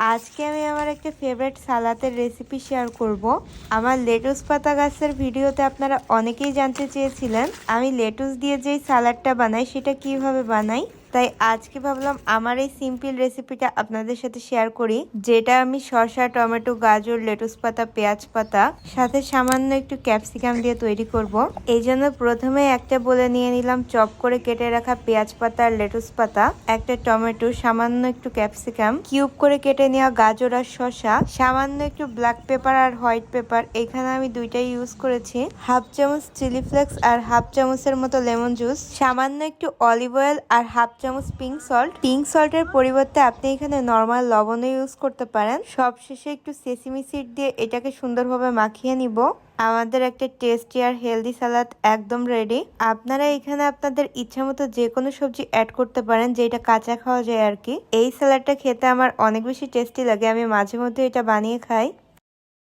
আজকে আমি আমার একটা ফেভারিট সালাদের রেসিপি শেয়ার করব। আমার লেটুস পাতা গাছের ভিডিওতে আপনারা অনেকেই জানতে চেয়েছিলেন আমি লেটুস দিয়ে যেই সালাডটা বানাই সেটা কিভাবে বানাই। তাই আজকে ভাবলাম আমার এই সিম্পল রেসিপিটা আপনাদের সাথে শেয়ার করি, যেটা আমি শসা, টমেটো, গাজর, লেটুস পাতা, পেঁয়াজ পাতা সাথে সামান্য একটু ক্যাপসিকাম দিয়ে তৈরি করব। এই জন্য প্রথমে একটা বলে নিয়ে নিলাম চপ করে কেটে রাখা পেঁয়াজ পাতা আর লেটুস পাতা, একটা টমেটো, সামান্য একটু ক্যাপসিকাম, কিউব করে কেটে নেওয়া গাজর আর শসা, সামান্য একটু ব্ল্যাক পেপার আর হোয়াইট পেপার, এখানে আমি দুইটাই ইউজ করেছি, হাফ চামচ চিলি ফ্লেক্স আর হাফ চামচের মতো লেমন জুস, সামান্য একটু অলিভ অয়েল আর হাফ চামচ পিঙ্ক সল্ট। পিঙ্ক সল্টের পরিবর্তে আপনি এখানে নর্মাল লবণও ইউজ করতে পারেন। সবশেষে একটু সেসিমি সিড দিয়ে এটাকে সুন্দরভাবে মাখিয়ে নিব। আমাদের একটা টেস্টি আর হেলদি সালাদ একদম রেডি। আপনারা এখানে আপনাদের ইচ্ছা মতো যে কোনো সবজি অ্যাড করতে পারেন, যেটা কাঁচা খাওয়া যায় আর কি। এই সালাডটা খেতে আমার অনেক বেশি টেস্টি লাগে, আমি মাঝে মধ্যে এটা বানিয়ে খাই।